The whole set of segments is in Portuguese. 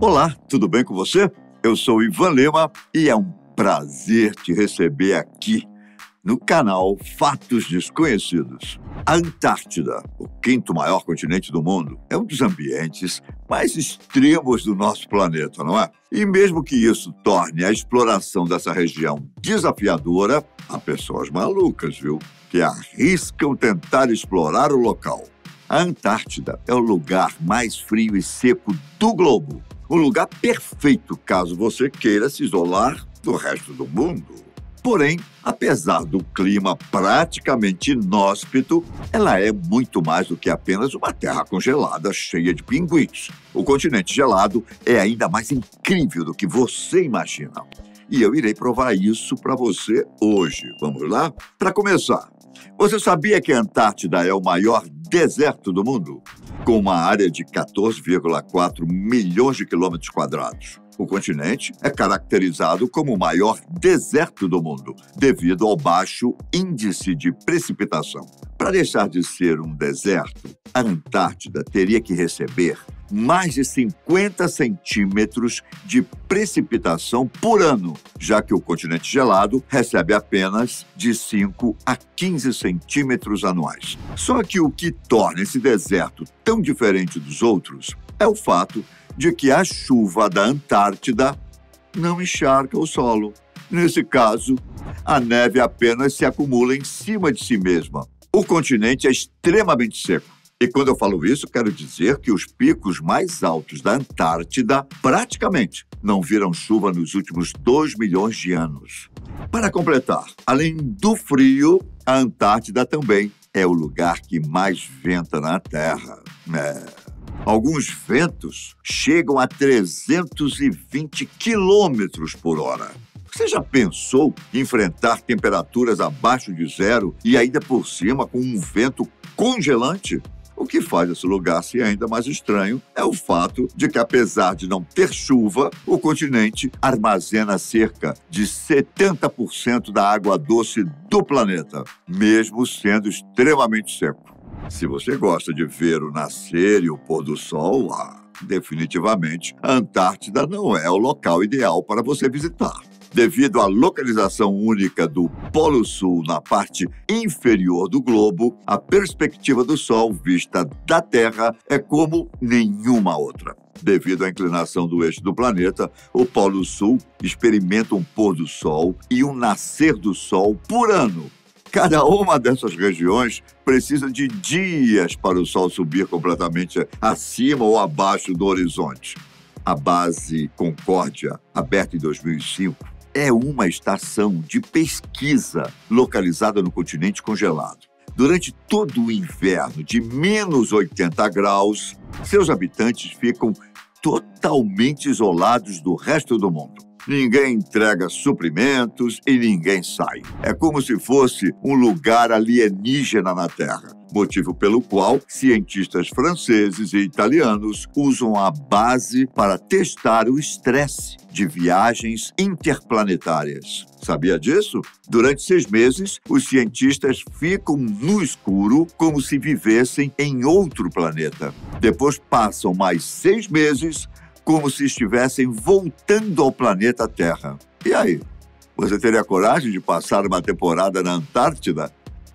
Olá, tudo bem com você? Eu sou Ivan Lema e é um prazer te receber aqui no canal Fatos Desconhecidos. A Antártida, o quinto maior continente do mundo, é um dos ambientes mais extremos do nosso planeta, não é? E mesmo que isso torne a exploração dessa região desafiadora, há pessoas malucas, viu? Que arriscam tentar explorar o local. A Antártida é o lugar mais frio e seco do globo. Um lugar perfeito caso você queira se isolar do resto do mundo. Porém, apesar do clima praticamente inóspito, ela é muito mais do que apenas uma terra congelada cheia de pinguins. O continente gelado é ainda mais incrível do que você imagina. E eu irei provar isso para você hoje. Vamos lá? Para começar, você sabia que a Antártida é o maior deserto do mundo? Com uma área de 14,4 milhões de quilômetros quadrados. O continente é caracterizado como o maior deserto do mundo, devido ao baixo índice de precipitação. Para deixar de ser um deserto, a Antártida teria que receber mais de 50 centímetros de precipitação por ano, já que o continente gelado recebe apenas de 5 a 15 centímetros anuais. Só que o que torna esse deserto tão diferente dos outros é o fato de que a chuva da Antártida não encharca o solo. Nesse caso, a neve apenas se acumula em cima de si mesma. O continente é extremamente seco. E quando eu falo isso, quero dizer que os picos mais altos da Antártida praticamente não viram chuva nos últimos 2 milhões de anos. Para completar, além do frio, a Antártida também é o lugar que mais venta na Terra. Alguns ventos chegam a 320 quilômetros por hora. Você já pensou em enfrentar temperaturas abaixo de zero e ainda por cima com um vento congelante? O que faz esse lugar ser ainda mais estranho é o fato de que, apesar de não ter chuva, o continente armazena cerca de 70% da água doce do planeta, mesmo sendo extremamente seco. Se você gosta de ver o nascer e o pôr do sol, definitivamente a Antártida não é o local ideal para você visitar. Devido à localização única do Polo Sul na parte inferior do globo, a perspectiva do Sol vista da Terra é como nenhuma outra. Devido à inclinação do eixo do planeta, o Polo Sul experimenta um pôr do Sol e um nascer do Sol por ano. Cada uma dessas regiões precisa de dias para o Sol subir completamente acima ou abaixo do horizonte. A base Concórdia, aberta em 2005, é uma estação de pesquisa localizada no continente congelado. Durante todo o inverno de menos 80 graus, seus habitantes ficam totalmente isolados do resto do mundo. Ninguém entrega suprimentos e ninguém sai. É como se fosse um lugar alienígena na Terra, motivo pelo qual cientistas franceses e italianos usam a base para testar o estresse de viagens interplanetárias. Sabia disso? Durante 6 meses, os cientistas ficam no escuro como se vivessem em outro planeta. Depois passam mais 6 meses como se estivessem voltando ao planeta Terra. E aí? Você teria coragem de passar uma temporada na Antártida?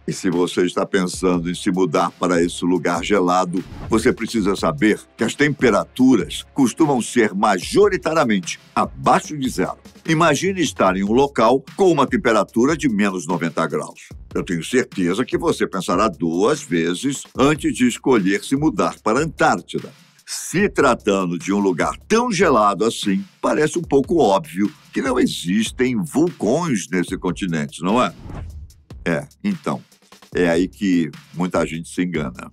E se você está pensando em se mudar para esse lugar gelado, você precisa saber que as temperaturas costumam ser majoritariamente abaixo de zero. Imagine estar em um local com uma temperatura de menos 90 graus. Eu tenho certeza que você pensará 2 vezes antes de escolher se mudar para a Antártida. Se tratando de um lugar tão gelado assim, parece um pouco óbvio que não existem vulcões nesse continente, não é? Então, é aí que muita gente se engana.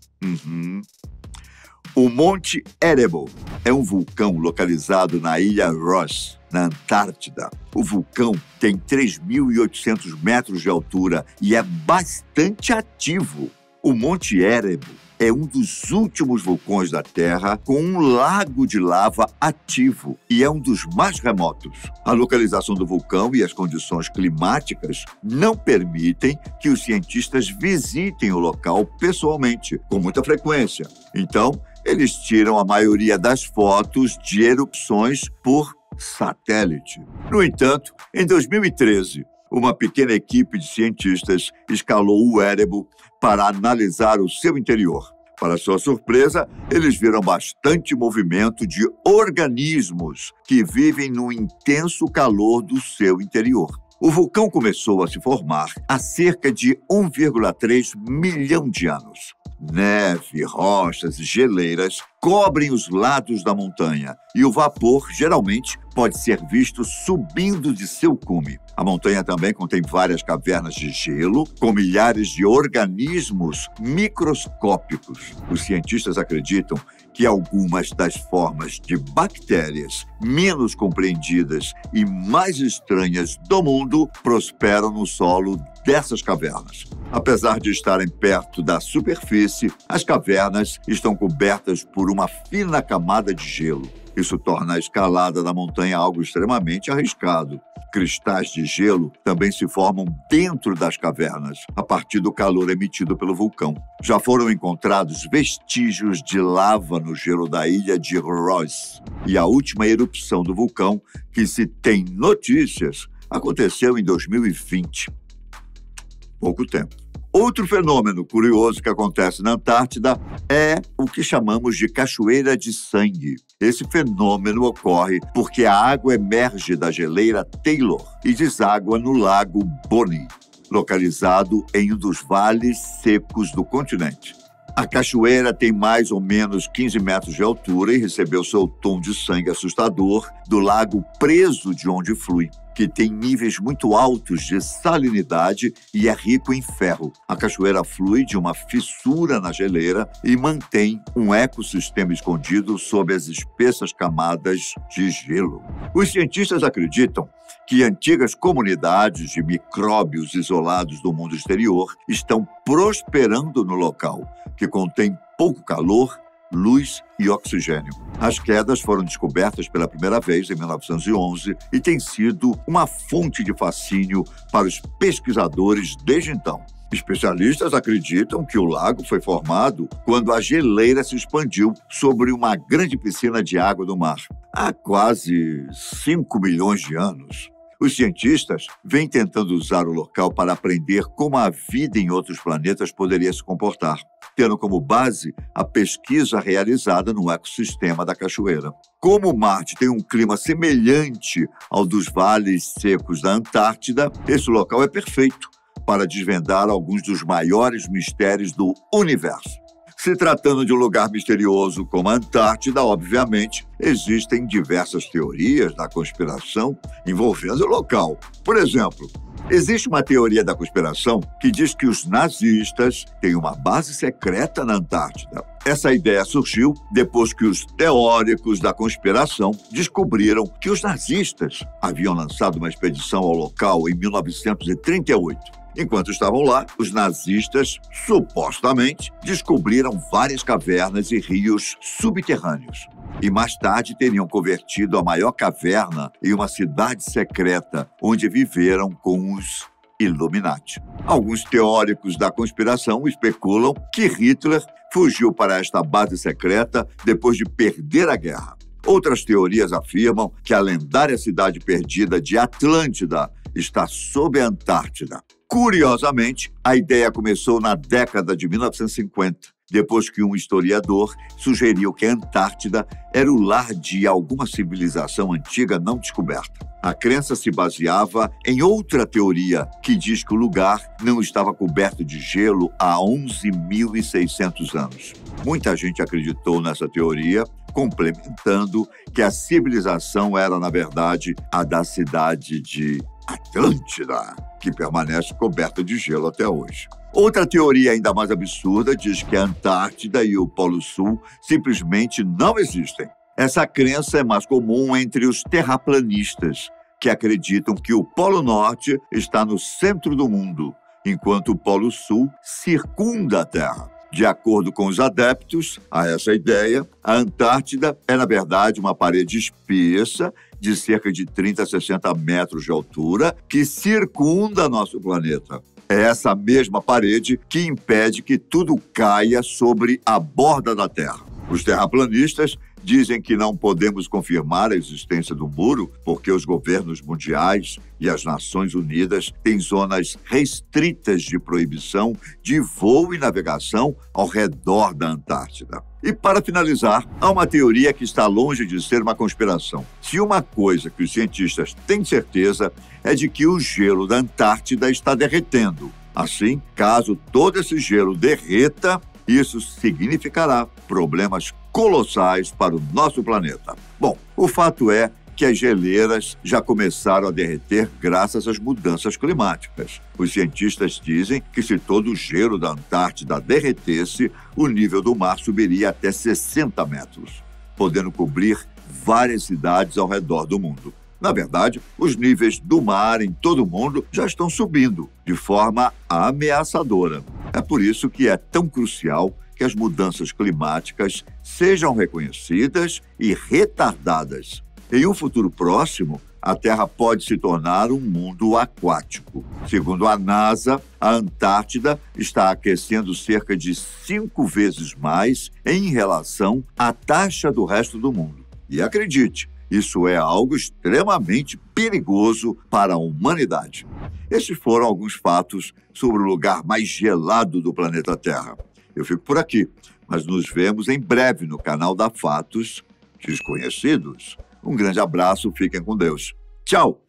O Monte Erebor é um vulcão localizado na ilha Ross, na Antártida. O vulcão tem 3.800 metros de altura e é bastante ativo. O Monte Erebor é um dos últimos vulcões da Terra com um lago de lava ativo e é um dos mais remotos. A localização do vulcão e as condições climáticas não permitem que os cientistas visitem o local pessoalmente, com muita frequência. Então, eles tiram a maioria das fotos de erupções por satélite. No entanto, em 2013, uma pequena equipe de cientistas escalou o Erebo para analisar o seu interior. Para sua surpresa, eles viram bastante movimento de organismos que vivem no intenso calor do seu interior. O vulcão começou a se formar há cerca de 1,3 milhão de anos. Neve, rochas e geleiras cobrem os lados da montanha e o vapor, geralmente, pode ser visto subindo de seu cume. A montanha também contém várias cavernas de gelo com milhares de organismos microscópicos. Os cientistas acreditam que algumas das formas de bactérias menos compreendidas e mais estranhas do mundo prosperam no solo dessas cavernas. Apesar de estarem perto da superfície, as cavernas estão cobertas por uma fina camada de gelo. Isso torna a escalada da montanha algo extremamente arriscado. Cristais de gelo também se formam dentro das cavernas, a partir do calor emitido pelo vulcão. Já foram encontrados vestígios de lava no gelo da ilha de Ross. E a última erupção do vulcão, que se tem notícias, aconteceu em 2020. Pouco tempo. Outro fenômeno curioso que acontece na Antártida é o que chamamos de cachoeira de sangue. Esse fenômeno ocorre porque a água emerge da geleira Taylor e deságua no lago Bonney, localizado em um dos vales secos do continente. A cachoeira tem mais ou menos 15 metros de altura e recebeu seu tom de sangue assustador do lago preso de onde flui, que tem níveis muito altos de salinidade e é rico em ferro. A cachoeira flui de uma fissura na geleira e mantém um ecossistema escondido sob as espessas camadas de gelo. Os cientistas acreditam que antigas comunidades de micróbios isolados do mundo exterior estão prosperando no local, que contém pouco calor, luz e oxigênio. As quedas foram descobertas pela primeira vez em 1911 e têm sido uma fonte de fascínio para os pesquisadores desde então. Especialistas acreditam que o lago foi formado quando a geleira se expandiu sobre uma grande piscina de água do mar, há quase 5 milhões de anos. Os cientistas vêm tentando usar o local para aprender como a vida em outros planetas poderia se comportar, tendo como base a pesquisa realizada no ecossistema da cachoeira. Como Marte tem um clima semelhante ao dos vales secos da Antártida, esse local é perfeito para desvendar alguns dos maiores mistérios do universo. Se tratando de um lugar misterioso como a Antártida, obviamente, existem diversas teorias da conspiração envolvendo o local. Por exemplo, existe uma teoria da conspiração que diz que os nazistas têm uma base secreta na Antártida. Essa ideia surgiu depois que os teóricos da conspiração descobriram que os nazistas haviam lançado uma expedição ao local em 1938. Enquanto estavam lá, os nazistas, supostamente, descobriram várias cavernas e rios subterrâneos. E mais tarde teriam convertido a maior caverna em uma cidade secreta, onde viveram com os Illuminati. Alguns teóricos da conspiração especulam que Hitler fugiu para esta base secreta depois de perder a guerra. Outras teorias afirmam que a lendária cidade perdida de Atlântida está sob a Antártida. Curiosamente, a ideia começou na década de 1950, depois que um historiador sugeriu que a Antártida era o lar de alguma civilização antiga não descoberta. A crença se baseava em outra teoria que diz que o lugar não estava coberto de gelo há 11.600 anos. Muita gente acreditou nessa teoria, complementando que a civilização era, na verdade, a da cidade de Atlântida, que permanece coberta de gelo até hoje. Outra teoria ainda mais absurda diz que a Antártida e o Polo Sul simplesmente não existem. Essa crença é mais comum entre os terraplanistas, que acreditam que o Polo Norte está no centro do mundo, enquanto o Polo Sul circunda a Terra. De acordo com os adeptos a essa ideia, a Antártida é, na verdade, uma parede espessa de cerca de 30 a 60 metros de altura que circunda nosso planeta. É essa mesma parede que impede que tudo caia sobre a borda da Terra. Os terraplanistas dizem que não podemos confirmar a existência do muro porque os governos mundiais e as Nações Unidas têm zonas restritas de proibição de voo e navegação ao redor da Antártida. E, para finalizar, há uma teoria que está longe de ser uma conspiração. Se uma coisa que os cientistas têm certeza é de que o gelo da Antártida está derretendo. Assim, caso todo esse gelo derreta, isso significará problemas colossais para o nosso planeta. Bom, o fato é que as geleiras já começaram a derreter graças às mudanças climáticas. Os cientistas dizem que se todo o gelo da Antártida derretesse, o nível do mar subiria até 60 metros, podendo cobrir várias cidades ao redor do mundo. Na verdade, os níveis do mar em todo o mundo já estão subindo de forma ameaçadora. É por isso que é tão crucial que as mudanças climáticas sejam reconhecidas e retardadas. Em um futuro próximo, a Terra pode se tornar um mundo aquático. Segundo a NASA, a Antártida está aquecendo cerca de 5 vezes mais em relação à taxa do resto do mundo. E acredite, isso é algo extremamente perigoso para a humanidade. Estes foram alguns fatos sobre o lugar mais gelado do planeta Terra. Eu fico por aqui, mas nos vemos em breve no canal da Fatos Desconhecidos. Um grande abraço, fiquem com Deus. Tchau!